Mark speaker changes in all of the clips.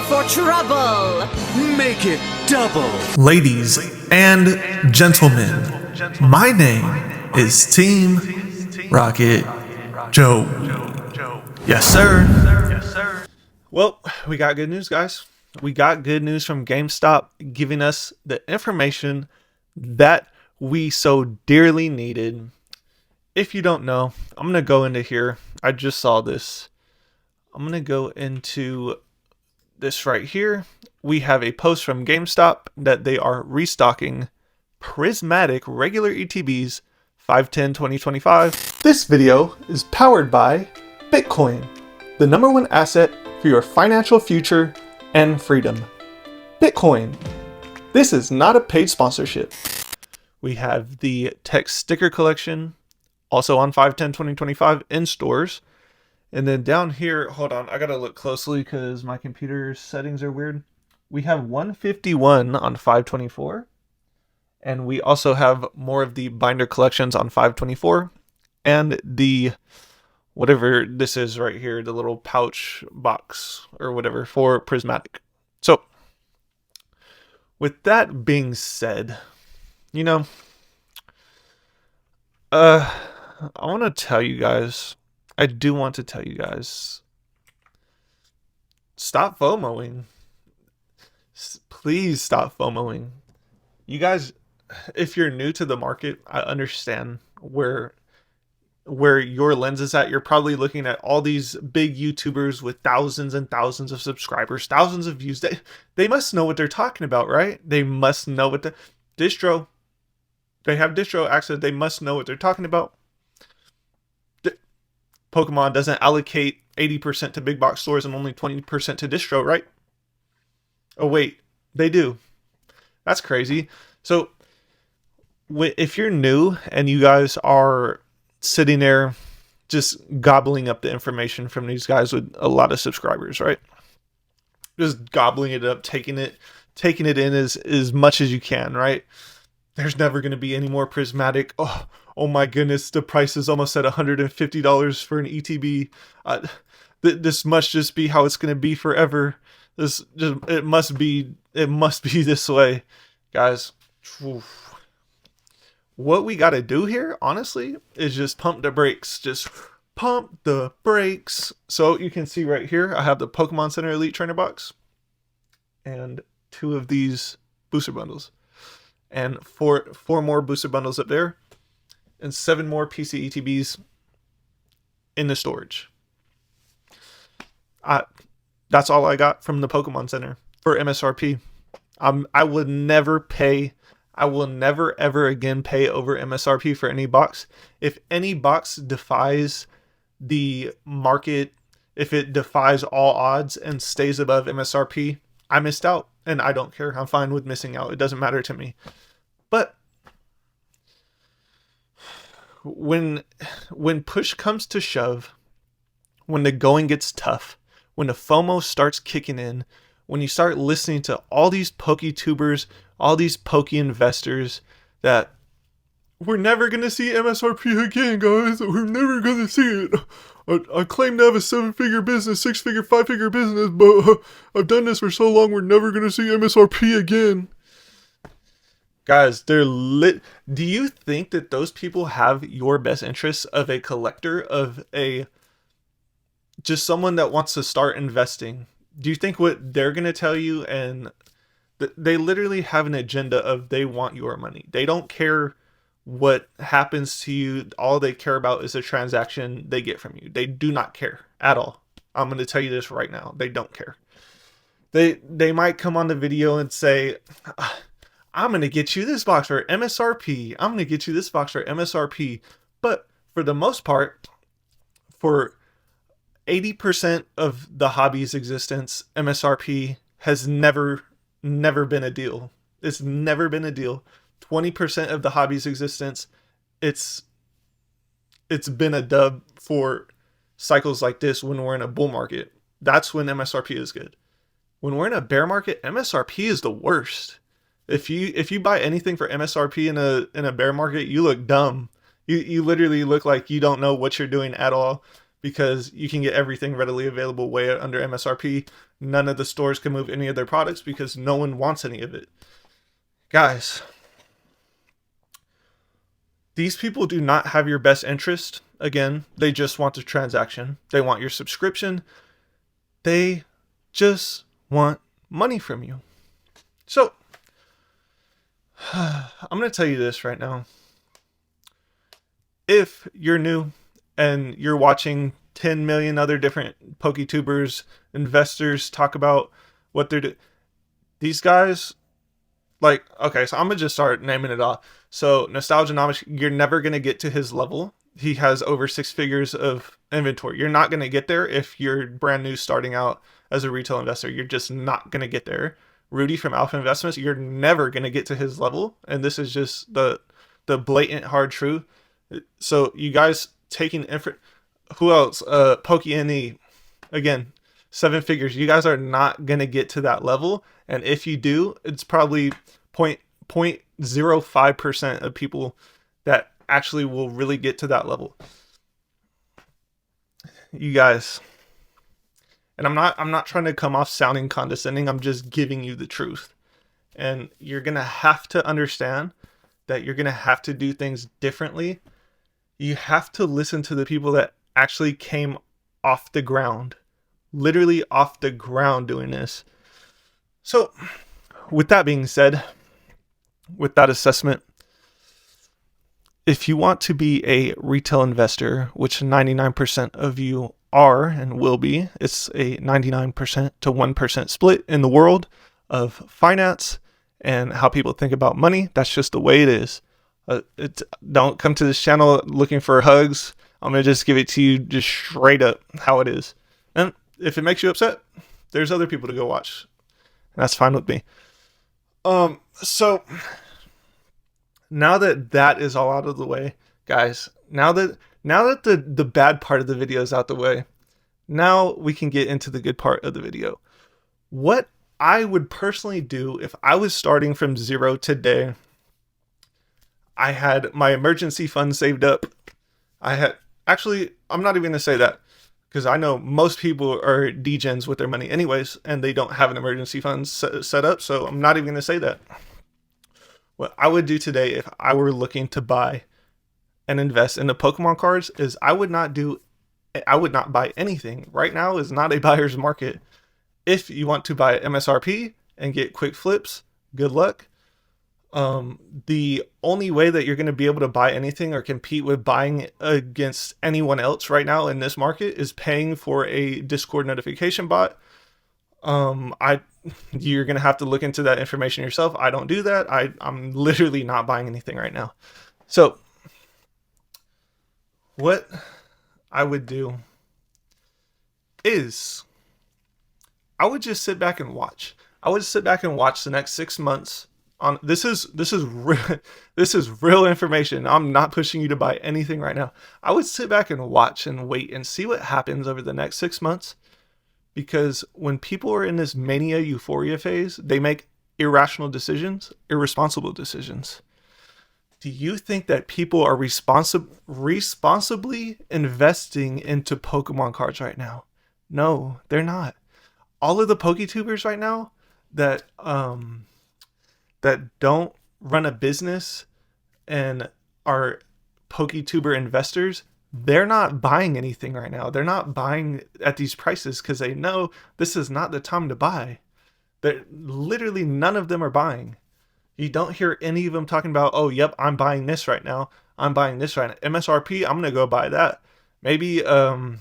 Speaker 1: for trouble.
Speaker 2: Make it double.
Speaker 3: Ladies and gentlemen, my name is Team Rocket Joe. Yes, sir. Well, we got good news, guys. We got good news from GameStop giving us the information that we so dearly needed. If you don't know, I'm going to go into here. I just saw this. I'm going to go into this right here. We have a post from GameStop that they are restocking prismatic regular ETBs 5/10/2025. This video is powered by Bitcoin, the #1 asset for your financial future and freedom. Bitcoin. This is not a paid sponsorship. We have the text sticker collection, also on 5/10/2025 in stores. And then down here, hold on, I gotta look closely because my computer settings are weird. We have 151 on 5/24. And we also have more of the binder collections on 5/24. And the, whatever this is right here, the little pouch box or whatever for prismatic. So, with that being said, I want to tell you guys, stop FOMOing. Please stop FOMOing. You guys, if you're new to the market, I understand where your lens is at. You're probably looking at all these big YouTubers with thousands and thousands of subscribers, thousands of views. They must know what they're talking about, right? They must know what distro. They have distro access. They must know what they're talking about. Pokemon doesn't allocate 80% to big box stores and only 20% to distro, right? Oh, wait, they do. That's crazy. So, if you're new and you guys are sitting there just gobbling up the information from these guys with a lot of subscribers, right? Just gobbling it up, taking it in as much as you can, right? There's never going to be any more prismatic. Oh my goodness, the price is almost at $150 for an ETB. This must just be how it's going to be forever. It must be this way, guys. What we got to do here, honestly, is just pump the brakes. Just pump the brakes. So you can see right here, I have the Pokemon Center Elite Trainer Box and 2 of these booster bundles. And four more booster bundles up there, and 7 more PC ETBs in the storage. That's all I got from the Pokemon Center for MSRP. I will never ever again pay over MSRP for any box. If any box defies the market, if it defies all odds and stays above MSRP, I missed out. And I don't care. I'm fine with missing out. It doesn't matter to me. But when push comes to shove, when the going gets tough, when the FOMO starts kicking in, when you start listening to all these PokeTubers, all these Poke investors that we're never going to see MSRP again, guys. We're never going to see it. I claim to have a 7-figure business, 6-figure, 5-figure business, but I've done this for so long, we're never going to see MSRP again. Guys, they're lit. Do you think that those people have your best interests of a collector, of just someone that wants to start investing? Do you think what they're going to tell you, and they literally have an agenda of they want your money. They don't care what happens to you. All they care about is the transaction they get from you. They do not care at all. I'm going to tell you this right now. They don't care. They might come on the video and say, I'm going to get you this box for MSRP. I'm going to get you this box for MSRP. But for the most part, for 80% of the hobby's existence, MSRP has never been a deal. It's never been a deal. 20% of the hobby's existence, it's been a dub for cycles like this. When we're in a bull market, that's when MSRP is good. When we're in a bear market, MSRP is the worst. If you buy anything for MSRP in a bear market, you look dumb. You literally look like you don't know what you're doing at all, because you can get everything readily available way under MSRP. None of the stores can move any of their products because no one wants any of it. Guys, these people do not have your best interest. Again, they just want the transaction. They want your subscription. They just want money from you. So, I'm going to tell you this right now. If you're new and you're watching 10 million other different PokeTubers, investors talk about what they're doing, these guys, like, okay, so I'm going to just start naming it off. So, Nostalgianomics, you're never going to get to his level. He has over 6 figures of inventory. You're not going to get there if you're brand new starting out as a retail investor. You're just not going to get there. Rudy from Alpha Investments, you're never going to get to his level. And this is just the blatant hard truth. So you guys taking who else? PokeNE, again, 7 figures. You guys are not going to get to that level. And if you do, it's probably 0.05% of people that actually will really get to that level. You guys, and I'm not trying to come off sounding condescending. I'm just giving you the truth. And you're going to have to understand that you're going to have to do things differently. You have to listen to the people that actually came off the ground, literally off the ground doing this. So with that being said, with that assessment, if you want to be a retail investor, which 99% of you are and will be, it's a 99% to 1% split in the world of finance and how people think about money. That's just the way it is. Don't come to this channel looking for hugs. I'm going to just give it to you just straight up how it is. And if it makes you upset, there's other people to go watch. That's fine with me. So now that that is all out of the way, guys, now that the bad part of the video is out the way, now we can get into the good part of the video. What I would personally do if I was starting from zero today, I had my emergency fund saved up. I'm not even going to say that because I know most people are degens with their money anyways, and they don't have an emergency fund set up. So I'm not even going to say that. What I would do today if I were looking to buy and invest in the Pokemon cards is I would not buy anything. Right now is not a buyer's market. If you want to buy MSRP and get quick flips, good luck. The only way that you're going to be able to buy anything or compete with buying against anyone else right now in this market is paying for a Discord notification bot. You're going to have to look into that information yourself. I don't do that. I'm literally not buying anything right now. So what I would do is I would just sit back and watch. I would sit back and watch the next 6 months. This is real information. I'm not pushing you to buy anything right now. I would sit back and watch and wait and see what happens over the next 6 months. Because when people are in this mania euphoria phase, they make irrational decisions, irresponsible decisions. Do you think that people are responsibly investing into Pokemon cards right now? No, they're not. All of the PokeTubers right now that don't run a business and are PokeTuber investors, they're not buying anything right now. They're not buying at these prices because they know this is not the time to buy. Literally none of them are buying. You don't hear any of them talking about, oh, yep, I'm buying this right now. I'm buying this right now. MSRP, I'm going to go buy that. Maybe the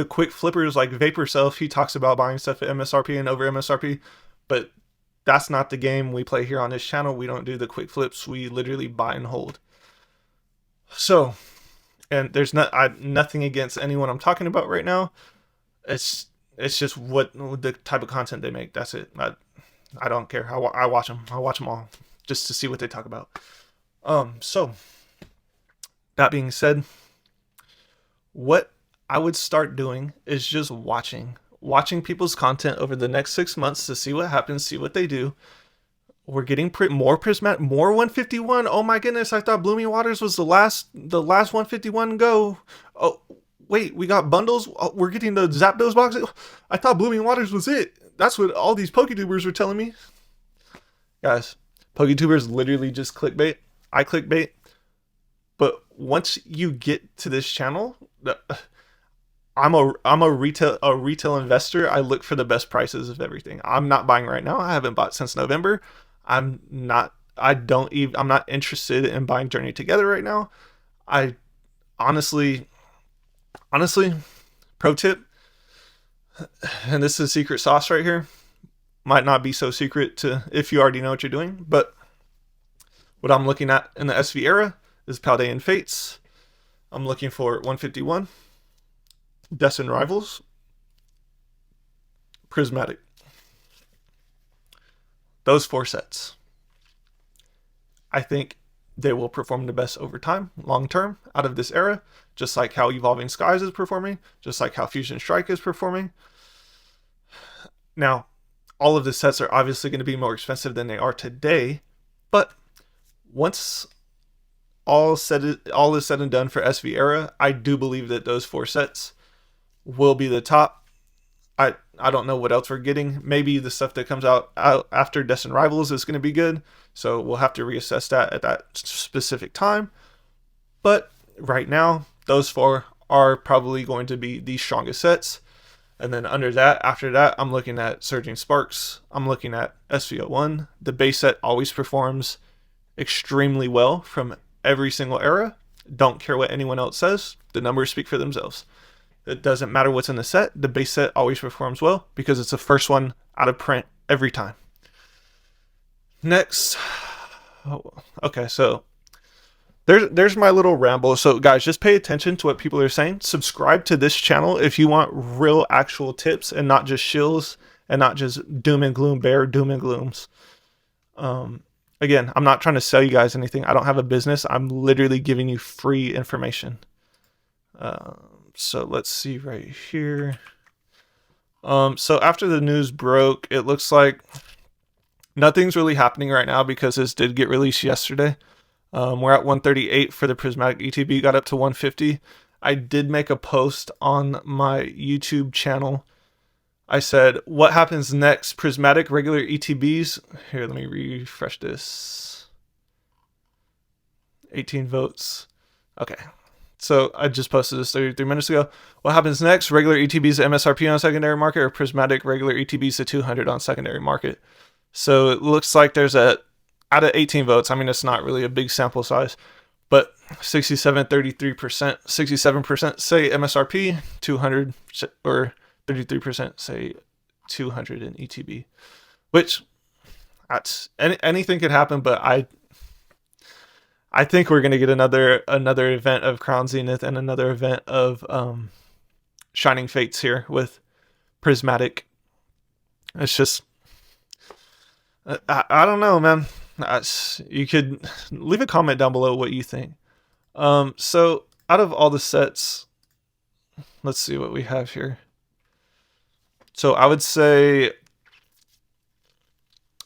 Speaker 3: quick flippers like Vapor Self, he talks about buying stuff at MSRP and over MSRP, but that's not the game we play here on this channel. We don't do the quick flips. We literally buy and hold. So, and there's nothing against anyone I'm talking about right now. It's just what the type of content they make. That's it. I don't care. I watch them. I watch them all just to see what they talk about. So that being said, what I would start doing is just watching people's content over the next 6 months to see what happens, see what they do. We're getting more prismatic, more 151. Oh my goodness, I thought Blooming Waters was the last 151 go. Oh, wait, we got bundles? Oh, we're getting the Zapdos box? I thought Blooming Waters was it. That's what all these PokeTubers were telling me. Guys, PokeTubers literally just clickbait. I clickbait. But once you get to this channel, I'm a retail investor. I look for the best prices of everything. I'm not buying right now. I haven't bought since November. I'm not interested in buying Journey Together right now. I honestly, pro tip, and this is secret sauce right here. Might not be so secret to if you already know what you're doing, but what I'm looking at in the SV era is Paldean Fates. I'm looking for 151, Destin Rivals, Prismatic. Those 4 sets. I think they will perform the best over time, long term, out of this era, just like how Evolving Skies is performing, just like how Fusion Strike is performing. Now, all of the sets are obviously going to be more expensive than they are today, but once all is said and done for SV era, I do believe that those 4 sets will be the top. I don't know what else we're getting. Maybe the stuff that comes out after Destin Rivals is going to be good, so we'll have to reassess that at that specific time. But right now, those 4 are probably going to be the strongest sets. And then after that, I'm looking at Surging Sparks. I'm looking at SV01. The base set always performs extremely well from every single era. Don't care what anyone else says. The numbers speak for themselves. It doesn't matter what's in the set. The base set always performs well because it's the first one out of print every time. Next. Okay, so there's my little ramble. So guys, just pay attention to what people are saying. Subscribe to this channel if you want real actual tips and not just shills and not just doom and gloom, bare doom and glooms. Again, I'm not trying to sell you guys anything. I don't have a business. I'm literally giving you free information. So let's see right here. So after the news broke, it looks like nothing's really happening right now because this did get released yesterday. We're at 138 for the Prismatic ETB, got up to 150. I did make a post on my YouTube channel. I said, what happens next? Prismatic, regular ETBs. Here, let me refresh this. 18 votes. Okay. So I just posted this 33 minutes ago. What happens next? Regular ETBs at MSRP on secondary market or Prismatic regular ETBs at 200 on secondary market? So it looks like there's out of 18 votes. I mean, it's not really a big sample size, but 33%, 67% say MSRP, 200 or 33% say 200 in ETB, which anything could happen, but I think we're going to get another event of Crown Zenith and another event of Shining Fates here with Prismatic. It's just, I don't know, man. You could leave a comment down below what you think. So out of all the sets, let's see what we have here. So I would say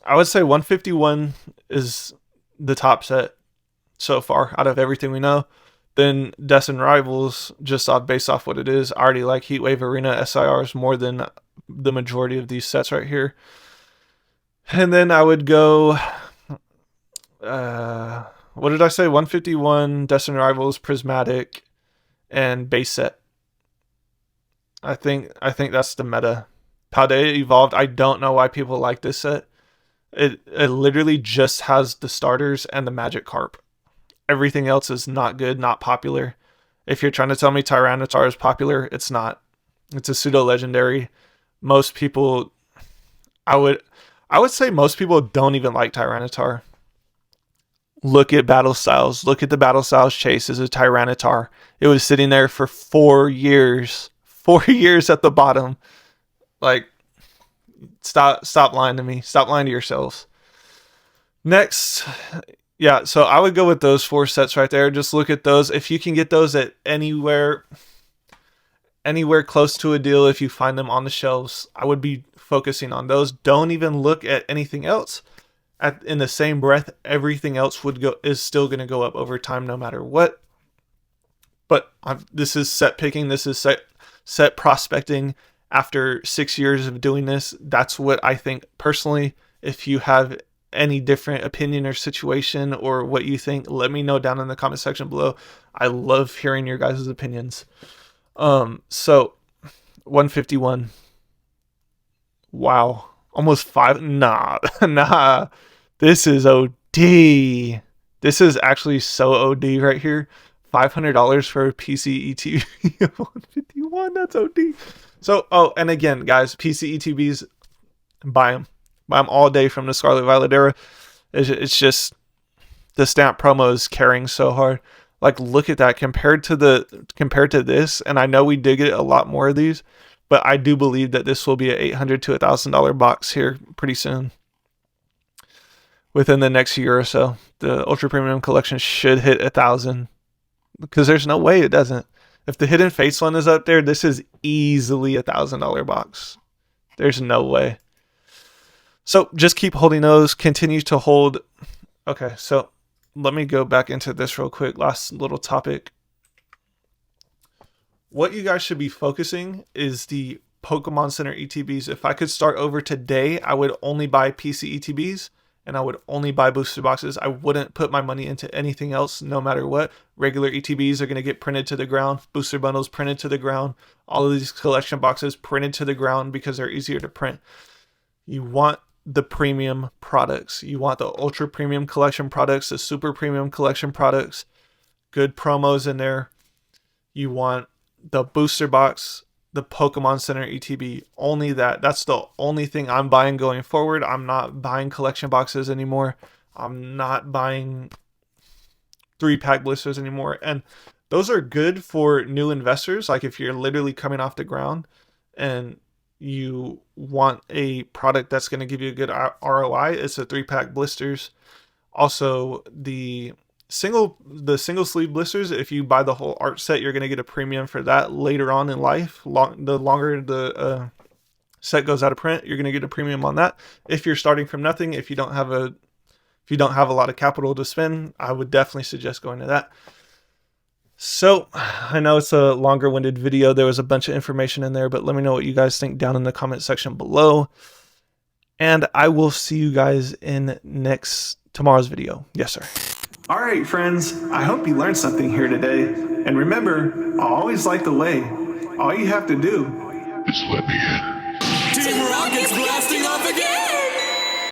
Speaker 3: 151 is the top set so far out of everything we know. Then Destin Rivals, just based off what it is. I already like Heatwave Arena SIRs more than the majority of these sets right here. And then I would go, what did I say? 151, Destin Rivals, Prismatic, and base set. I think that's the meta. Paldea Evolved, I don't know why people like this set. It literally just has the starters and the Magic Carp. Everything else is not good, not popular. If you're trying to tell me Tyranitar is popular, it's not. It's a pseudo legendary. Most people, I would say most people don't even like Tyranitar. Look at Battle Styles. Look at the Battle Styles chase as a Tyranitar. It was sitting there for 4 years. 4 years at the bottom. Like, stop lying to me. Stop lying to yourselves. Next, yeah, so I would go with those 4 sets right there. Just look at those. If you can get those at anywhere close to a deal, if you find them on the shelves, I would be focusing on those. Don't even look at anything else. In the same breath, everything else is still going to go up over time no matter what. But this is set picking. This is set prospecting. After 6 years of doing this, that's what I think personally. If you have any different opinion or situation or what you think, let me know down in the comment section below. I love hearing your guys' opinions. So 151. Wow. Almost 5. Nah. This is OD. This is actually so OD right here. $500 for a PC ETB of 151. That's OD. So, and again, guys, PC ETBs, buy them. Buy them all day from the Scarlet Violet era. It's just the stamp promo is carrying so hard. Like, look at that compared to this. And I know we did get a lot more of these, but I do believe that this will be an $800 to $1,000 box here pretty soon. Within the next year or so, the Ultra Premium Collection should hit 1,000. Because there's no way it doesn't. If the Hidden Fates one is up there, this is easily a $1,000 box. There's no way. So just keep holding those. Continue to hold. Okay, so let me go back into this real quick. Last little topic. What you guys should be focusing is the Pokemon Center ETBs. If I could start over today, I would only buy PC ETBs. And I would only buy booster boxes. I wouldn't put my money into anything else, no matter what. Regular ETBs are going to get printed to the ground. Booster bundles printed to the ground. All of these collection boxes printed to the ground because they're easier to print. You want the premium products. You want the ultra premium collection products, the super premium collection products. Good promos in there. You want the booster box, the Pokemon Center ETB, only that. That's the only thing I'm buying going forward. I'm not buying collection boxes anymore. I'm not buying 3-pack blisters anymore. And those are good for new investors. Like if you're literally coming off the ground and you want a product that's going to give you a good ROI, it's a 3-pack blisters. Also, the single sleeve blisters, if you buy the whole art set, you're going to get a premium for that later on in life. The longer the set goes out of print, you're going to get a premium on that. If you're starting from nothing, if you don't have a lot of capital to spend, I would definitely suggest going to that. So I know it's a longer winded video. There was a bunch of information in there, but let me know what you guys think down in the comment section below. And I will see you guys in tomorrow's video. Yes, sir. All right, friends, I hope you learned something here today. And remember, I always like the way. All you have to do
Speaker 2: is let me in. Team Rocket's blasting off again!